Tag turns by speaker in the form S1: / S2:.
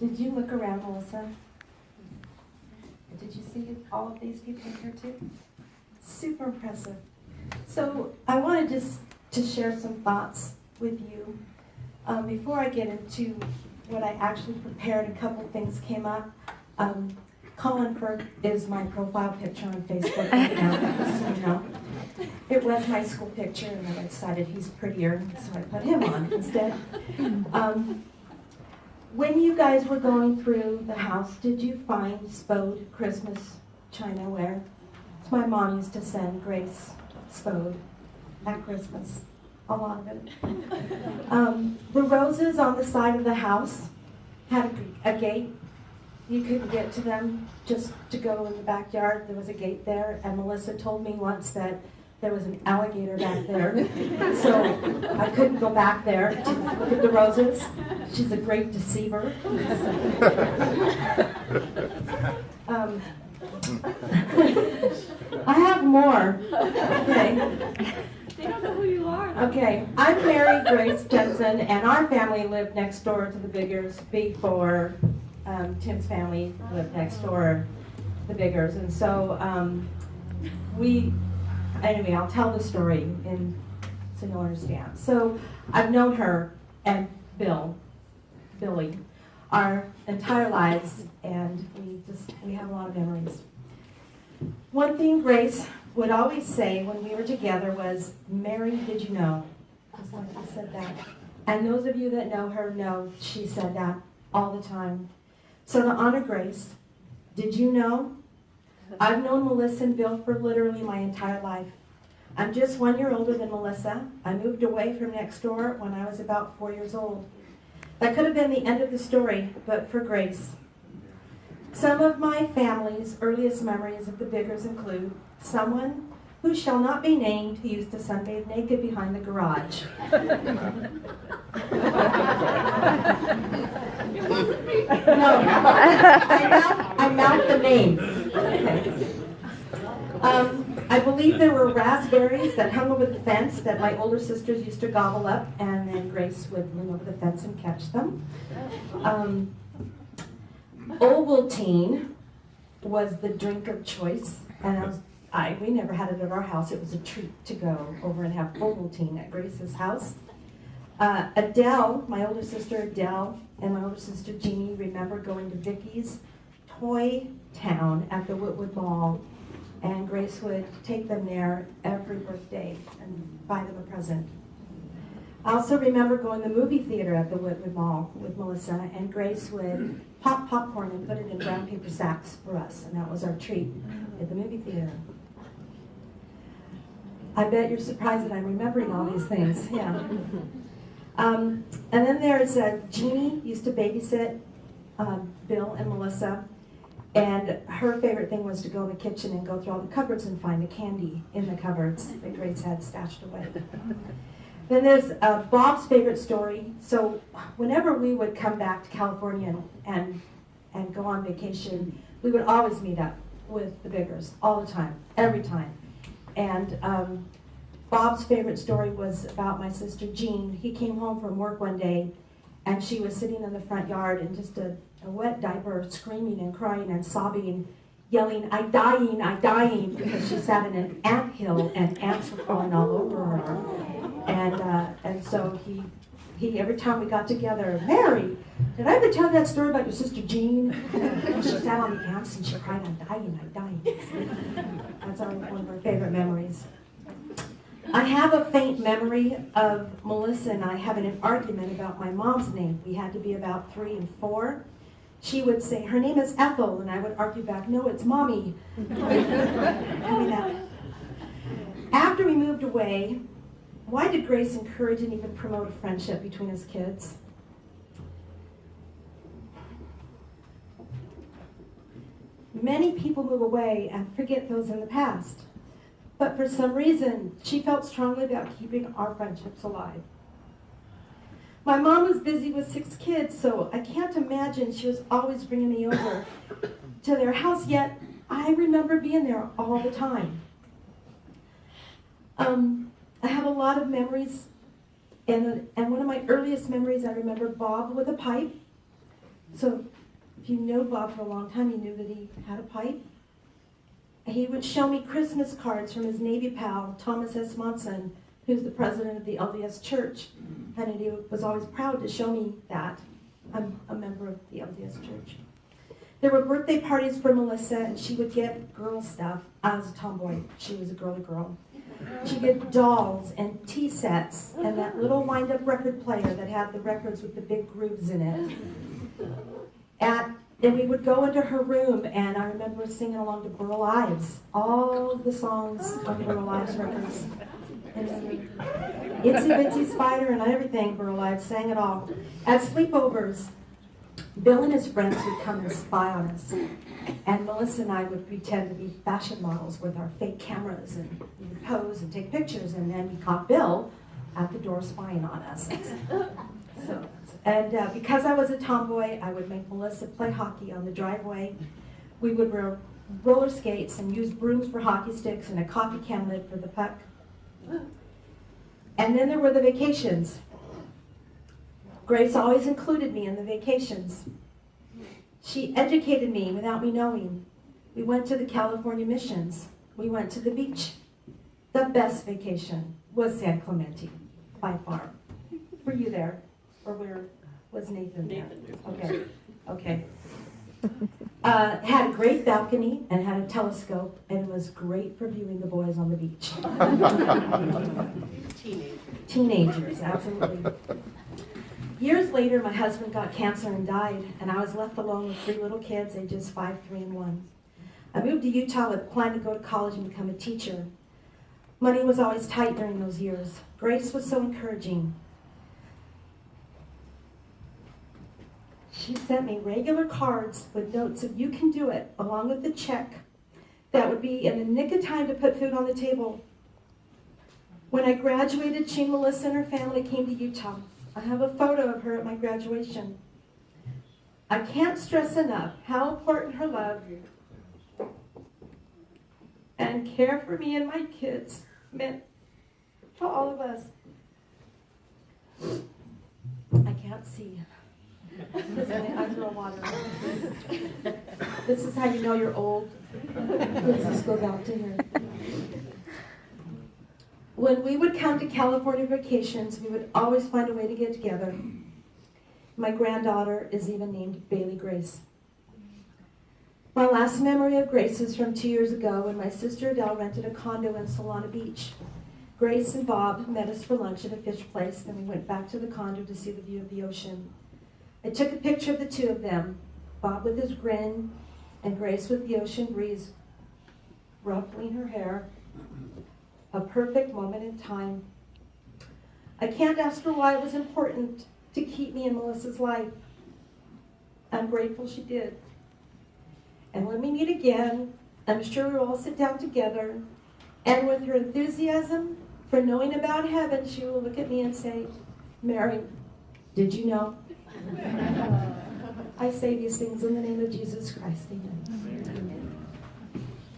S1: Did you look around, Melissa? Did you see all of these people here too? Super impressive. So I wanted just to share some thoughts with you. Before I get into what I actually prepared, a couple things came up. Colin Firth is my profile picture on Facebook right now, so you know. It was my school picture, and then I decided he's prettier, so I put him on instead. When you guys were going through the house, did you find Spode Christmas chinaware? My mom used to send Grace Spode at Christmas, a lot of it. The roses on the side of the house had a gate. You couldn't get to them just to go in the backyard. There was a gate there, and Melissa told me once that there was an alligator back there, so I couldn't go back there to look at the roses. She's a great deceiver. I have more. Okay.
S2: They don't know who you are.
S1: Okay, I'm Mary Grace Jensen, and our family lived next door to the Biggers before Tim's family lived next door to the Biggers. And so anyway, I'll tell the story so you'll understand. So I've known her and Billy, our entire lives, and we have a lot of memories. One thing Grace would always say when we were together was, "Mary, did you know?" Just like I said that. And those of you that know her know she said that all the time. So to honor Grace, did you know? I've known Melissa and Bill for literally my entire life. I'm just 1 year older than Melissa. I moved away from next door when I was about 4 years old. That could have been the end of the story, but for Grace. Some of my family's earliest memories of the Biggers include someone who shall not be named who used to sunbathe naked behind the garage. No, I mouthed the name. Okay. I believe there were raspberries that hung over the fence that my older sisters used to gobble up, and then Grace would lean over the fence and catch them. Ovaltine was the drink of choice, and we never had it at our house. It was a treat to go over and have Ovaltine at Grace's house. Adele, my older sister Adele, and my older sister Jeannie remember going to Vicky's Toy Town at the Whitwood Mall, and Grace would take them there every birthday and buy them a present. I also remember going to the movie theater at the Whitwood Mall with Melissa, and Grace would pop popcorn and put it in brown paper sacks for us, and that was our treat at the movie theater. I bet you're surprised that I'm remembering all these things, yeah. And then there's Jeannie used to babysit Bill and Melissa, and her favorite thing was to go in the kitchen and go through all the cupboards and find the candy in the cupboards that Grace had stashed away. Then there's Bob's favorite story. So whenever we would come back to California and go on vacation, we would always meet up with the Biggers all the time, every time. And Bob's favorite story was about my sister Jean. He came home from work one day, and she was sitting in the front yard in just a wet diaper, screaming and crying and sobbing, yelling, "I'm dying," because she sat in an anthill and ants were crawling all over her. And so he every time we got together, "Mary, did I ever tell that story about your sister Jean?" And she sat on the ants and she cried, "I'm dying." That's one of our favorite memories. I have a faint memory of Melissa and I having an argument about my mom's name. We had to be about 3 and 4. She would say, "Her name is Ethel," and I would argue back, "No, it's Mommy." After we moved away, why did Grace encourage and even promote a friendship between us kids? Many people move away and forget those in the past. But for some reason, she felt strongly about keeping our friendships alive. My mom was busy with 6 kids, so I can't imagine she was always bringing me over to their house, yet I remember being there all the time. I have a lot of memories, and one of my earliest memories, I remember Bob with a pipe, So if you know Bob for a long time, you knew that he had a pipe. He would show me Christmas cards from his Navy pal, Thomas S. Monson, who's the president of the LDS Church. And he was always proud to show me that. I'm a member of the LDS Church. There were birthday parties for Melissa, and she would get girl stuff. I was a tomboy. She was a girly girl. She'd get dolls and tea sets and that little wind-up record player that had the records with the big grooves in it. And we would go into her room, and I remember singing along to Burl Ives, all the songs of Burl Ives records. And Itsy Bitsy Spider and everything, Burl Ives sang it all. At sleepovers, Bill and his friends would come and spy on us. And Melissa and I would pretend to be fashion models with our fake cameras, and we would pose and take pictures, and then we caught Bill at the door spying on us. Because I was a tomboy, I would make Melissa play hockey on the driveway. We would wear roller skates and use brooms for hockey sticks and a coffee can lid for the puck. And then there were the vacations. Grace always included me in the vacations. She educated me without me knowing. We went to the California missions. We went to the beach. The best vacation was San Clemente, by far. Were you there? Or where was Nathan there? Okay. Had a great balcony and had a telescope, and was great for viewing the boys on the beach. Teenagers, absolutely. Years later, my husband got cancer and died, and I was left alone with 3 little kids, ages 5, 3, and 1. I moved to Utah with a plan to go to college and become a teacher. Money was always tight during those years. Grace was so encouraging. She sent me regular cards with notes of "you can do it," along with a check that would be in the nick of time to put food on the table. When I graduated, she, Melissa, and her family came to Utah. I have a photo of her at my graduation. I can't stress enough how important her love and care for me and my kids meant to all of us. I can't see. Because my eyes are watering. This is how you know you're old. This goes out to her. When we would come to California vacations, we would always find a way to get together. My granddaughter is even named Bailey Grace. My last memory of Grace is from 2 years ago when my sister Adele rented a condo in Solana Beach. Grace and Bob met us for lunch at a fish place, then we went back to the condo to see the view of the ocean. I took a picture of the two of them, Bob with his grin and Grace with the ocean breeze ruffling her hair. A perfect moment in time. I can't ask her why it was important to keep me in Melissa's life. I'm grateful she did. And when we meet again, I'm sure we'll all sit down together, and with her enthusiasm for knowing about heaven, she will look at me and say, "Mary, did you know?" I say these things in the name of Jesus Christ. Amen.